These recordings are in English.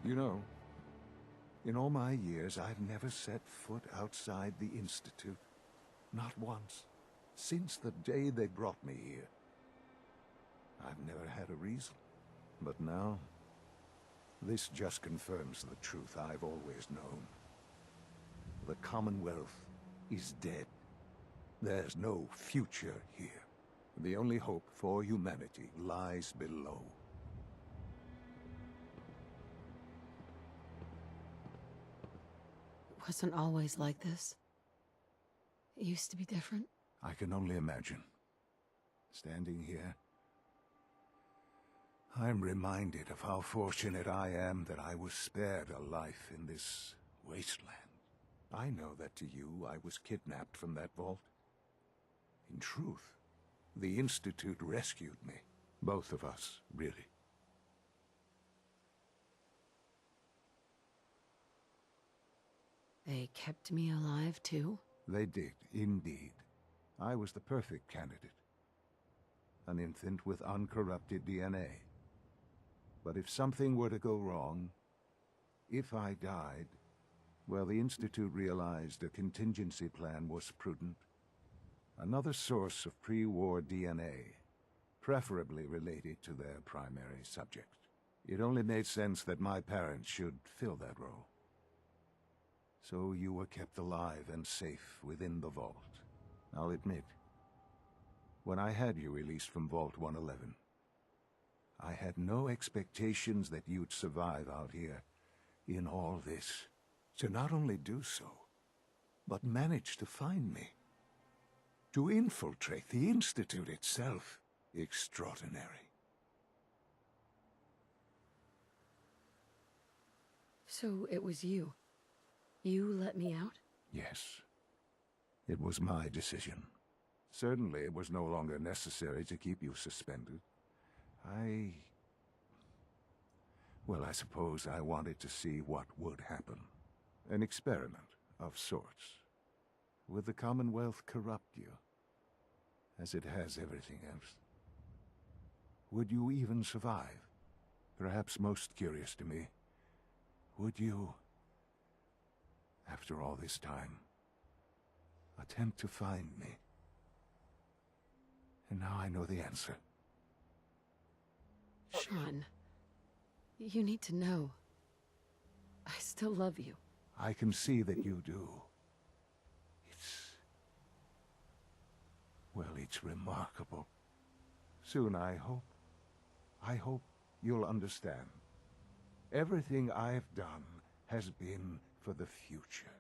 You know, in all my years, I've never set foot outside the Institute. Not once. Since the day they brought me here. I've never had a reason. But now, this just confirms the truth I've always known. The Commonwealth is dead. There's no future here. The only hope for humanity lies below. It wasn't always like this. It used to be different. I can only imagine. Standing here, I'm reminded of how fortunate I am that I was spared a life in this wasteland. I know that to you, I was kidnapped from that vault. In truth, the Institute rescued me. Both of us, really. They kept me alive, too? They did, indeed. I was the perfect candidate. An infant with uncorrupted DNA. But if something were to go wrong, if I died, well, the Institute realized a contingency plan was prudent. Another source of pre-war DNA, preferably related to their primary subject. It only made sense that my parents should fill that role. So you were kept alive and safe within the vault. I'll admit, when I had you released from Vault 111, I had no expectations that you'd survive out here in all this. To not only do so, but manage to find me. To infiltrate the Institute itself. Extraordinary. So it was you. You let me out? Yes. It was my decision. Certainly it was no longer necessary to keep you suspended. Well, I suppose I wanted to see what would happen. An experiment of sorts. Would the Commonwealth corrupt you, as it has everything else? Would you even survive? Perhaps most curious to me, would you, after all this time, attempt to find me? And now I know the answer. Sean, you need to know. I still love you. I can see that you do. It's remarkable. Soon, I hope you'll understand. Everything I've done has been for the future.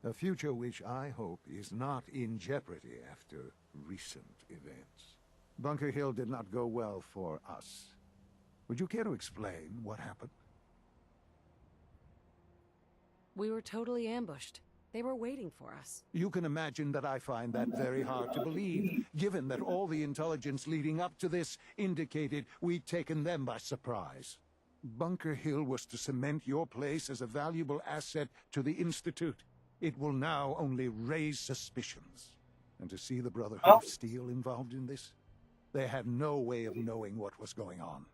A future which I hope is not in jeopardy after recent events. Bunker Hill did not go well for us. Would you care to explain what happened? We were totally ambushed. They were waiting for us. You can imagine that I find that very hard to believe, given that all the intelligence leading up to this indicated we'd taken them by surprise. Bunker Hill was to cement your place as a valuable asset to the Institute. It will now only raise suspicions. And to see the Brotherhood of Steel involved in this? They had no way of knowing what was going on.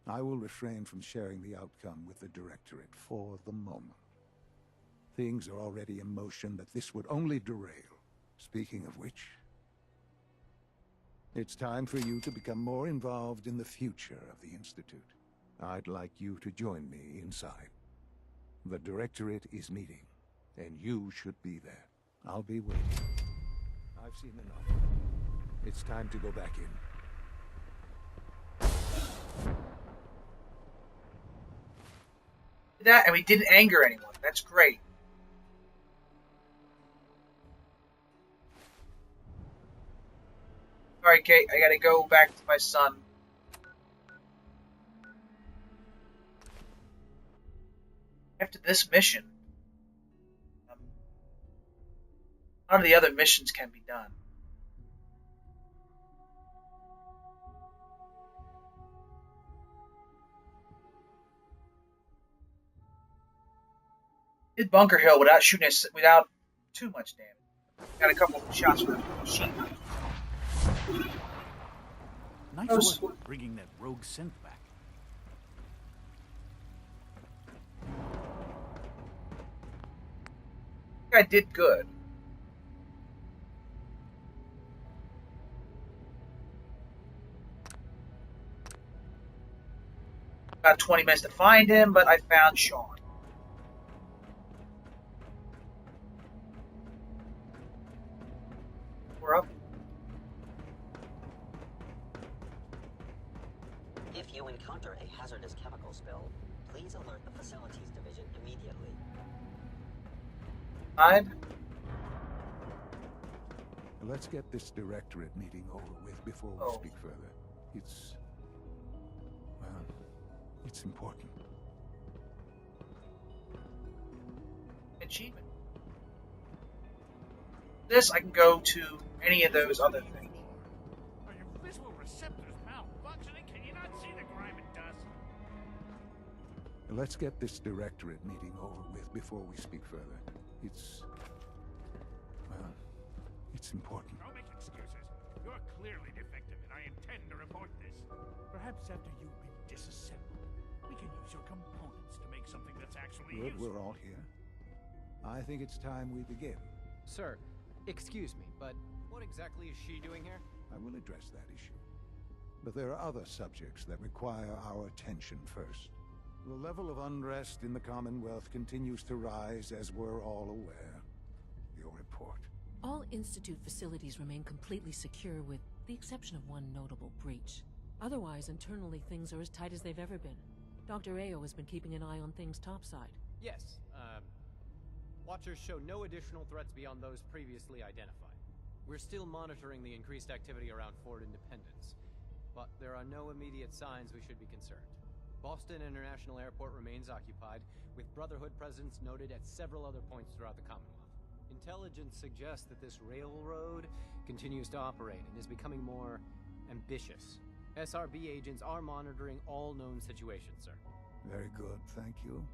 I will refrain from sharing the outcome with the Directorate for the moment. Things are already in motion that this would only derail. Speaking of which, it's time for you to become more involved in the future of the Institute. I'd like you to join me inside. The Directorate is meeting, and you should be there. I'll be waiting. I've seen enough. It's time to go back in. That, and we didn't anger anyone. That's great. Alright, Kate, I gotta go back to my son. After this mission, none of the other missions can be done. Did Bunker Hill without shooting us, without too much damage. Got a couple of shots with a machine gun. Nice work bringing that rogue synth back. I did good. About 20 minutes to find him, but I found Sean. We're up. If you encounter a hazardous chemical spill, please alert the Facilities Division immediately. Fine. Let's get this directorate meeting over with before we speak further. It's... well, it's important. Achievement. This, I can go to any of those other things. Are your visual receptors malfunctioning? Can you not see the grime and dust? Let's get this directorate meeting over with before we speak further. It's... well, it's important. Don't make excuses. You're clearly defective, and I intend to report this. Perhaps after you've been disassembled, we can use your components to make something that's actually Good, useful. we're all here. I think it's time we begin. Sir, excuse me, but what exactly is she doing here? I will address that issue. But there are other subjects that require our attention first. The level of unrest in the Commonwealth continues to rise, as we're all aware. Your report. All Institute facilities remain completely secure with the exception of one notable breach. Otherwise, internally, things are as tight as they've ever been. Dr. Ayo has been keeping an eye on things topside. Yes, Watchers show no additional threats beyond those previously identified. We're still monitoring the increased activity around Fort Independence, but there are no immediate signs we should be concerned. Boston International Airport remains occupied, with Brotherhood presence noted at several other points throughout the Commonwealth. Intelligence suggests that this railroad continues to operate and is becoming more ambitious. SRB agents are monitoring all known situations, sir. Very good, thank you.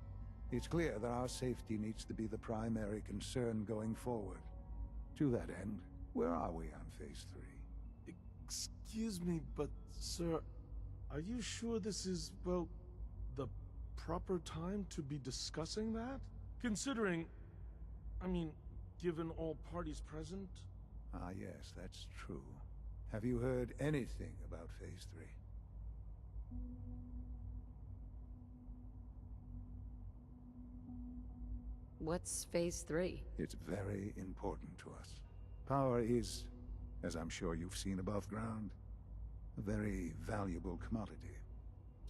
It's clear that our safety needs to be the primary concern going forward. To that end, where are we on Phase 3? Excuse me, but, sir, are you sure this is, well, the proper time to be discussing that? Considering, I mean, given all parties present? Ah, yes, that's true. Have you heard anything about Phase 3? What's Phase 3? It's very important to us. Power is, as I'm sure you've seen above ground, a very valuable commodity.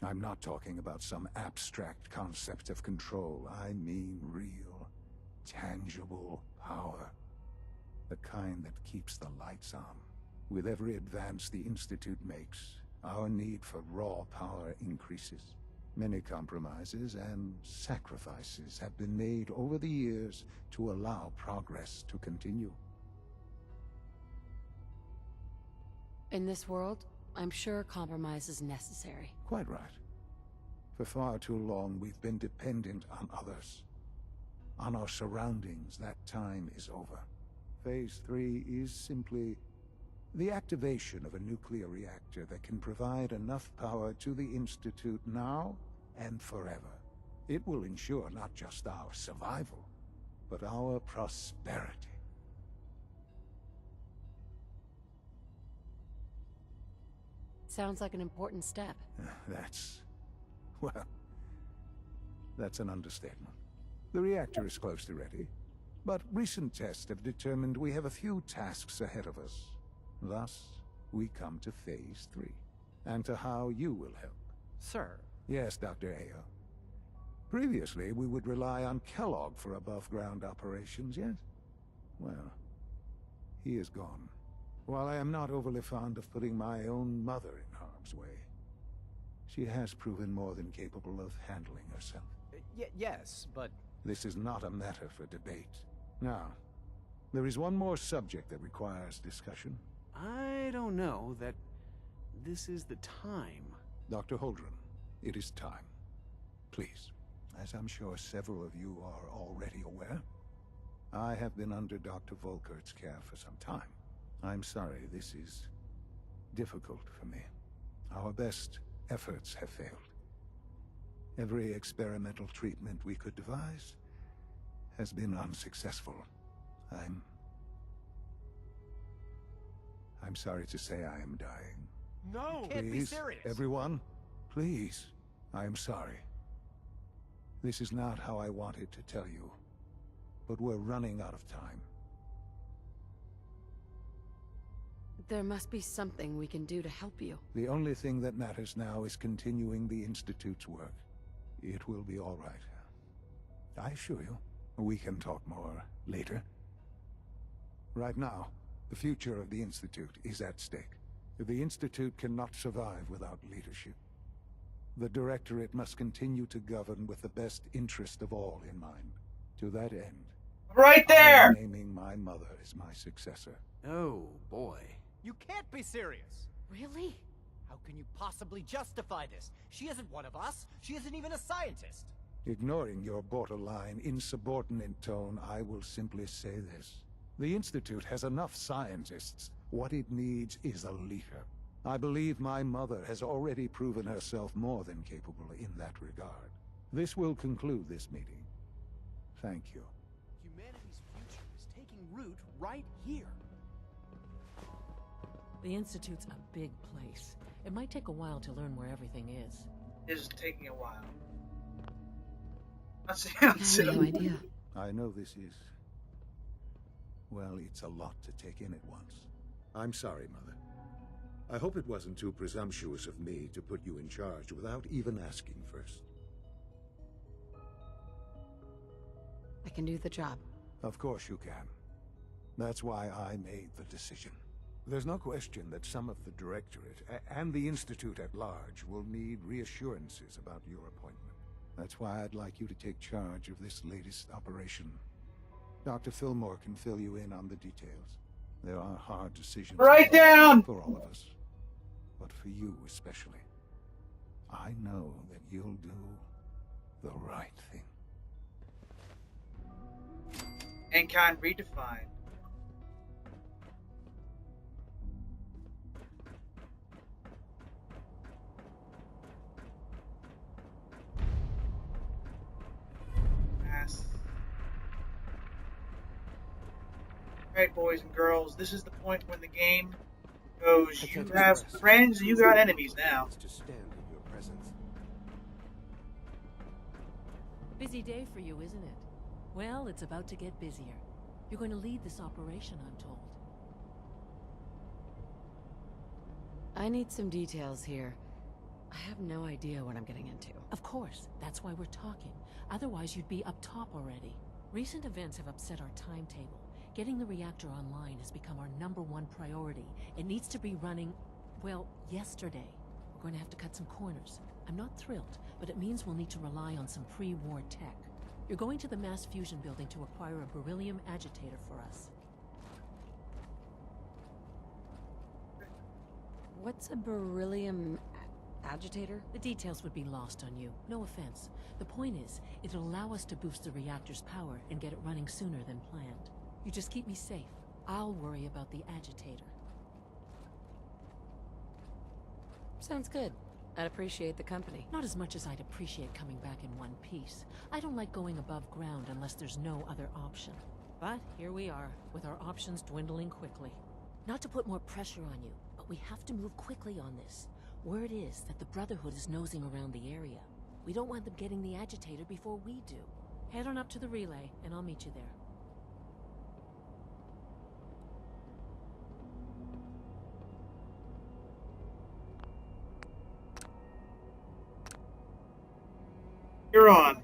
I'm not talking about some abstract concept of control. I mean real, tangible power. The kind that keeps the lights on. With every advance the Institute makes, our need for raw power increases. Many compromises and sacrifices have been made over the years to allow progress to continue. In this world, I'm sure compromise is necessary. Quite right. For far too long, we've been dependent on others. On our surroundings. That time is over. Phase 3 is simply the activation of a nuclear reactor that can provide enough power to the Institute now and forever. It will ensure not just our survival, but our prosperity. Sounds like an important step. Well, that's an understatement. The reactor is close to ready, but recent tests have determined we have a few tasks ahead of us. Thus, we come to Phase 3, and to how you will help. Sir. Yes, Dr. Ayo. Previously, we would rely on Kellogg for above-ground operations, yes? Well, he is gone. While I am not overly fond of putting my own mother in harm's way, she has proven more than capable of handling herself. Yes, but... This is not a matter for debate. Now, there is one more subject that requires discussion. I don't know that this is the time. Dr. Holdren, it is time. Please, as I'm sure several of you are already aware, I have been under Dr. Volkert's care for some time. I'm sorry this is difficult for me. Our best efforts have failed. Every experimental treatment we could devise has been unsuccessful. I'm sorry to say I am dying. No! Can't be Please, serious. everyone, please. I am sorry. This is not how I wanted to tell you, but we're running out of time. There must be something we can do to help you. The only thing that matters now is continuing the Institute's work. It will be all right. I assure you. We can talk more later. Right now, the future of the Institute is at stake. The Institute cannot survive without leadership. The Directorate must continue to govern with the best interest of all in mind. To that end, Right I there! am naming my mother as my successor. Oh, boy. You can't be serious! Really? How can you possibly justify this? She isn't one of us. She isn't even a scientist. Ignoring your borderline, insubordinate tone, I will simply say this. The Institute has enough scientists. What it needs is a leader. I believe my mother has already proven herself more than capable in that regard. This will conclude this meeting. Thank you. Humanity's future is taking root right here. The Institute's a big place. It might take a while to learn where everything is. This is taking a while. That I sounds had no idea. I know this is... well, it's a lot to take in at once. I'm sorry, Mother. I hope it wasn't too presumptuous of me to put you in charge without even asking first. I can do the job. Of course you can. That's why I made the decision. There's no question that some of the Directorate and the Institute at large will need reassurances about your appointment. That's why I'd like you to take charge of this latest operation. Dr. Fillmore can fill you in on the details. There are hard decisions Write down! for all of us, but for you especially. I know that you'll do the right thing. Mankind redefined. Alright, boys and girls, this is the point when the game goes, you have friends, you got enemies now. To stand in your presence. Busy day for you, isn't it? Well, it's about to get busier. You're going to lead this operation, I'm told. I need some details here. I have no idea what I'm getting into. Of course, that's why we're talking. Otherwise, you'd be up top already. Recent events have upset our timetable. Getting the reactor online has become our #1 priority. It needs to be running, well, yesterday. We're going to have to cut some corners. I'm not thrilled, but it means we'll need to rely on some pre-war tech. You're going to the mass fusion building to acquire a beryllium agitator for us. What's a beryllium agitator? The details would be lost on you. No offense. The point is, it'll allow us to boost the reactor's power and get it running sooner than planned. You just keep me safe. I'll worry about the agitator. Sounds good. I'd appreciate the company. Not as much as I'd appreciate coming back in one piece. I don't like going above ground unless there's no other option. But here we are, with our options dwindling quickly. Not to put more pressure on you, but we have to move quickly on this. Word is that the Brotherhood is nosing around the area. We don't want them getting the agitator before we do. Head on up to the relay, and I'll meet you there. You're on.